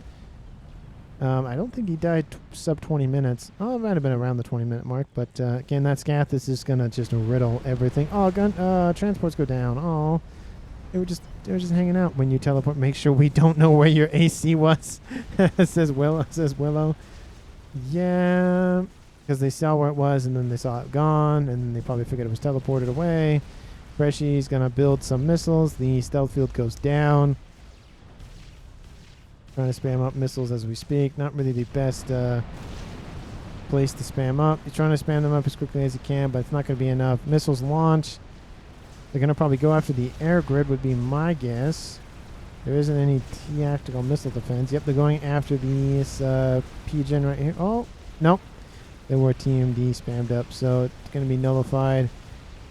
I don't think he died sub 20 minutes. Oh, it might have been around the 20-minute mark. But again, that Scathis is going to just riddle everything. Oh, transports go down. Oh, they were just hanging out when you teleport. Make sure we don't know where your AC was. says Willow. Yeah, because they saw where it was, and then they saw it gone, and then they probably figured it was teleported away. Freshy's going to build some missiles. The stealth field goes down. Trying to spam up missiles as we speak. Not really the best place to spam up. You're trying to spam them up as quickly as you can, but it's not going to be enough. Missiles launch. They're going to probably go after the air grid would be my guess. There isn't any tactical missile defense. Yep, they're going after these P-Gen right here. Oh, nope. They were Team D spammed up, so it's going to be nullified.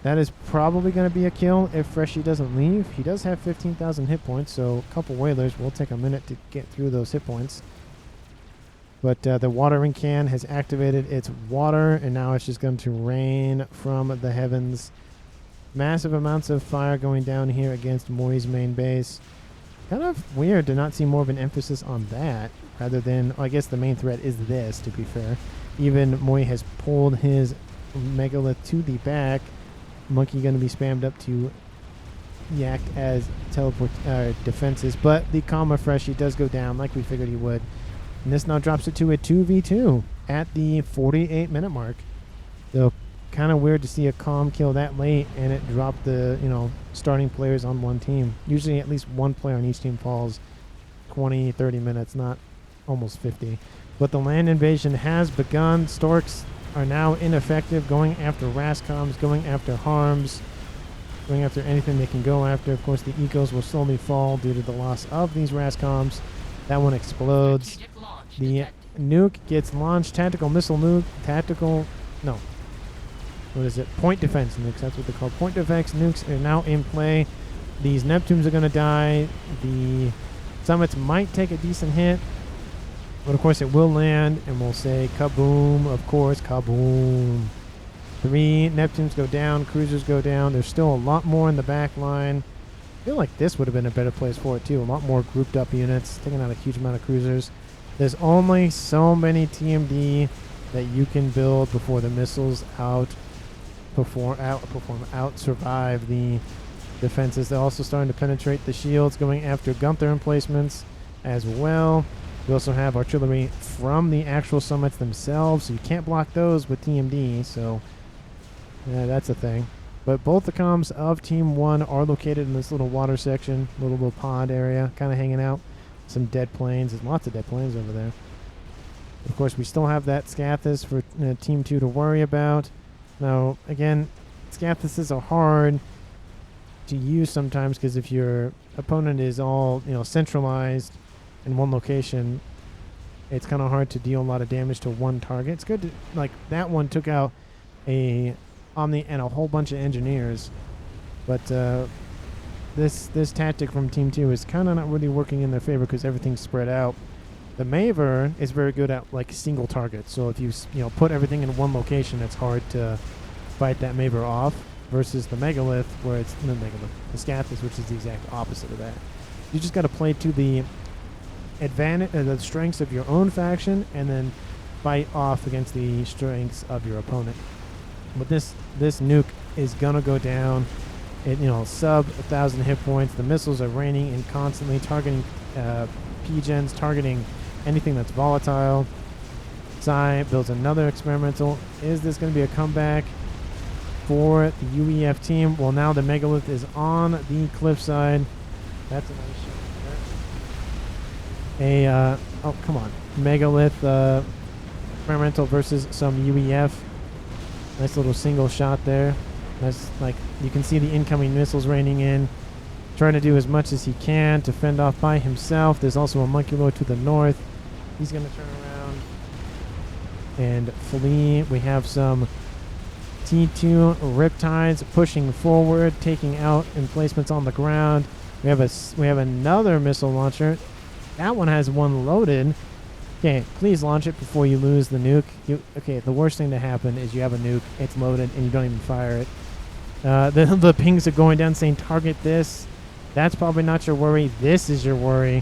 That is probably going to be a kill if Freshy doesn't leave. He does have 15,000 hit points, so a couple whalers will take a minute to get through those hit points. But the watering can has activated its water, and now it's just going to rain from the heavens. Massive amounts of fire going down here against Moi's main base. Kind of weird to not see more of an emphasis on that, rather than, I guess the main threat is this, to be fair. Even Moi has pulled his Megalith to the back. Monkey going to be spammed up to act as teleport defenses, but the Calma Freshy does go down like we figured he would. And this now drops it to a 2v2 at the 48-minute mark. So kind of weird to see a calm kill that late and it dropped the, you know, starting players on one team. Usually at least one player on each team falls 20, 30 minutes, not almost 50. But the land invasion has begun. Storks are now ineffective, going after Rascoms, going after Harms, going after anything they can go after. Of course, the ecos will slowly fall due to the loss of these Rascoms. That one explodes. The nuke gets launched. Tactical missile nuke. What is it? Point defense nukes. That's what they're called. Point defense nukes are now in play. These Neptunes are going to die. The Summits might take a decent hit. But of course it will land, and we'll say kaboom, of course, kaboom. 3 Neptunes go down, cruisers go down. There's still a lot more in the back line. I feel like this would have been a better place for it too. A lot more grouped up units, taking out a huge amount of cruisers. There's only so many TMD that you can build before the missiles survive the defenses. They're also starting to penetrate the shields, going after Gunther emplacements as well. We also have artillery from the actual summits themselves, so you can't block those with TMD, so yeah, that's a thing. But both the comms of Team 1 are located in this little water section, little pond area, kind of hanging out. Some dead planes. There's lots of dead planes over there. Of course, we still have that Scathis for Team 2 to worry about. Now, again, Scathises are hard to use sometimes because if your opponent is all, you know, centralized in one location, it's kind of hard to deal a lot of damage to one target. It's good to, like, that one took out a Omni and a whole bunch of engineers, but this tactic from Team 2 is kind of not really working in their favor because everything's spread out. The Maver is very good at, like, single targets, so if you put everything in one location, it's hard to fight that Maver off, versus the Megalith, where it's the Scathis, which is the exact opposite of that. You just got to play to the advantage, the strengths of your own faction, and then fight off against the strengths of your opponent. But this nuke is gonna go down. It, sub 1,000 hit points. The missiles are raining and constantly targeting P-gens, targeting anything that's volatile. Psy builds another experimental. Is this going to be a comeback for the UEF team? Well, now the Megalith is on the cliffside. That's a nice shot. Oh, come on. Megalith experimental versus some UEF. Nice little single shot there. Nice, like, you can see the incoming missiles raining in. Trying to do as much as he can to fend off by himself. There's also a Monkey Lord to the north. He's going to turn around and flee. We have some T2 Riptides pushing forward, taking out emplacements on the ground. We have another missile launcher. That one has one loaded. Okay, please launch it before you lose the nuke. Okay, the worst thing to happen is you have a nuke, it's loaded, and you don't even fire it. The pings are going down saying target this. That's probably not your worry. This is your worry.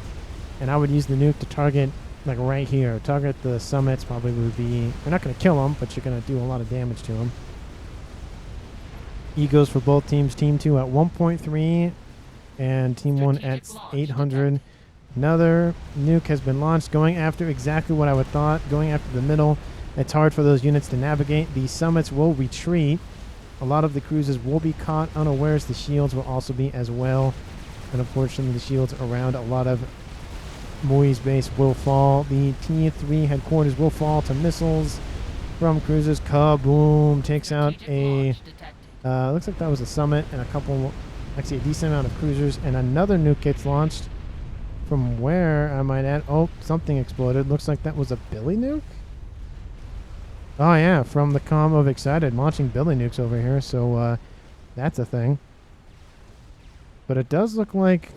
And I would use the nuke to target, like, right here. Target the summits probably would be... You're not going to kill them, but you're going to do a lot of damage to them. Egos for both teams. Team 2 at 1.3 and Team 1 at 800. Another nuke has been launched, going after exactly what I would thought, going after the middle. It's hard for those units to navigate. The summits will retreat. A lot of the cruisers will be caught unawares. The shields will also be as well. And unfortunately, the shields around a lot of Moi's base will fall. The T3 headquarters will fall to missiles from cruisers. Kaboom! Takes out a... looks like that was a summit and a couple... Actually, a decent amount of cruisers. And another nuke gets launched. From where, I might add... Oh, something exploded. Looks like that was a Billy nuke? Oh, yeah, from the comm of Excited, launching Billy nukes over here. So, that's a thing. But it does look like...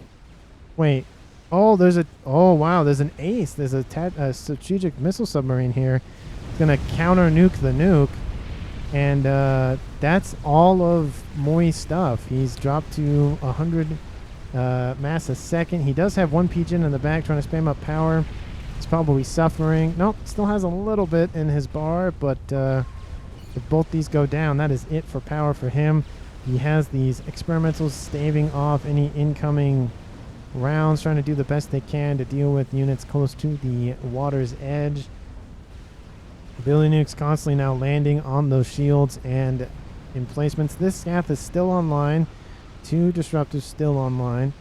Wait. Oh, there's a... Oh, wow, there's an ace. There's a strategic missile submarine here. It's going to counter-nuke the nuke. And that's all of Moi's stuff. He's dropped to 100... mass a second. He does have one P-Gen in the back trying to spam up power. He's probably suffering. Nope, still has a little bit in his bar, but if both these go down, that is it for power for him. He has these experimentals staving off any incoming rounds, trying to do the best they can to deal with units close to the water's edge. Billy Nukes constantly now landing on those shields and emplacements. This Scathis is still online. 2 disruptors still online.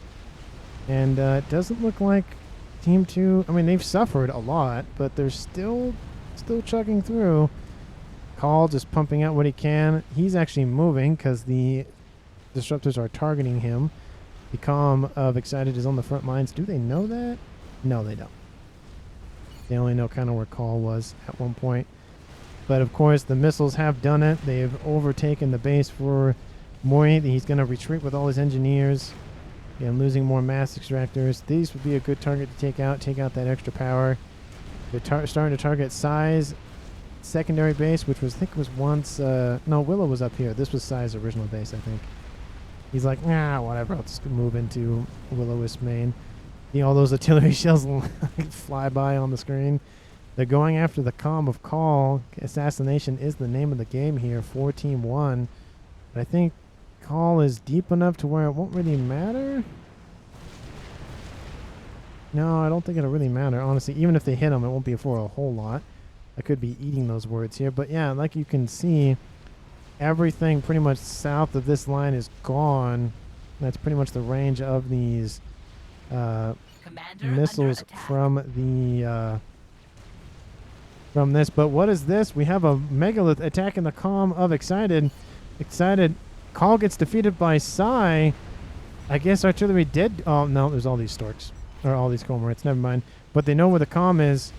And it doesn't look like Team 2... I mean, they've suffered a lot, but they're still chugging through. Call just pumping out what he can. He's actually moving because the disruptors are targeting him. The comm of Excited is on the front lines. Do they know that? No, they don't. They only know kind of where Call was at one point. But of course, the missiles have done it. They've overtaken the base for Mori. He's going to retreat with all his engineers. Again, losing more mass extractors. These would be a good target to take out that extra power. They're starting to target Psy's secondary base, which was, I think was once... no, Willow was up here. This was Psy's original base, I think. He's like, nah, whatever. I'll just move into Will-O-Wisp main. You know, all those artillery shells fly by on the screen. They're going after the comm of Call. Assassination is the name of the game here for Team 1. But I think Call is deep enough to where it won't really matter. No, I don't think it'll really matter. Honestly, even if they hit him, it won't be for a whole lot. I could be eating those words here. But yeah, like you can see, everything pretty much south of this line is gone. That's pretty much the range of these missiles from the from this. But what is this? We have a Megalith attacking the comm of Excited. Call gets defeated by Psy. I guess artillery did. Oh no, there's all these storks or all these cormorants. Never mind. But they know where the comm is,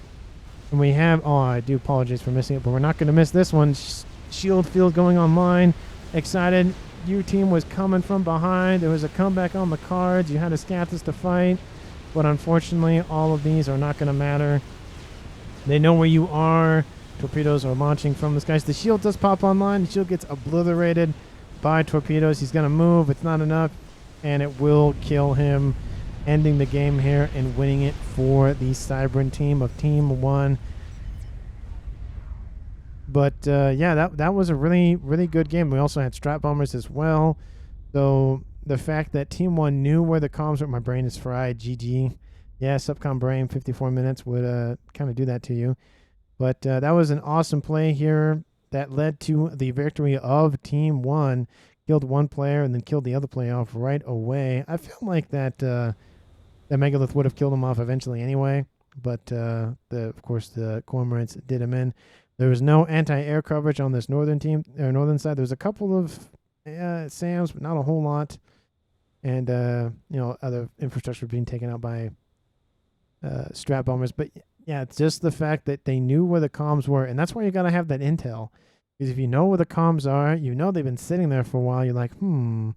and we have. Oh, I do apologize for missing it, but we're not going to miss this one. Shield field going online. Excited. U team was coming from behind. There was a comeback on the cards. You had a Scathis to fight, but unfortunately, all of these are not going to matter. They know where you are. Torpedoes are launching from the skies. The shield does pop online. The shield gets obliterated by torpedoes. He's going to move. It's not enough, and it will kill him, ending the game here and winning it for the Cybran team of Team 1. But yeah, that was a really, really good game. We also had strat bombers as well. So the fact that Team 1 knew where the comms were, my brain is fried. GG. Yeah, Subcom brain, 54 minutes would kind of do that to you. But that was an awesome play here that led to the victory of Team 1. Killed one player and then killed the other player off right away. I feel like that Megalith would have killed him off eventually anyway. But of course the Cormorants did him in. There was no anti-air coverage on this northern northern side. There was a couple of SAMs, but not a whole lot. And other infrastructure being taken out by strat bombers. But yeah, it's just the fact that they knew where the comms were, and that's why you got to have that intel. Because if you know where the comms are, you know they've been sitting there for a while. You're like, I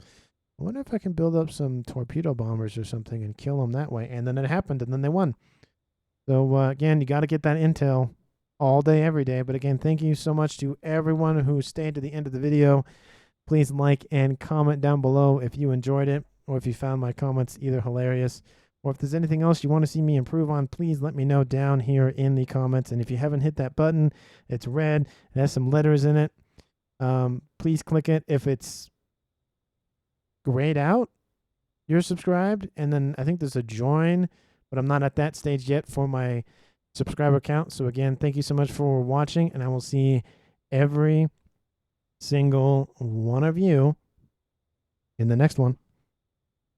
wonder if I can build up some torpedo bombers or something and kill them that way. And then it happened, and then they won. So again, you got to get that intel all day, every day. But again, thank you so much to everyone who stayed to the end of the video. Please like and comment down below if you enjoyed it, or if you found my comments either hilarious, or if there's anything else you want to see me improve on. Please let me know down here in the comments. And if you haven't hit that button, it's red, it has some letters in it. Please click it. If it's grayed out, you're subscribed. And then I think there's a join, but I'm not at that stage yet for my subscriber count. So again, thank you so much for watching, and I will see every single one of you in the next one.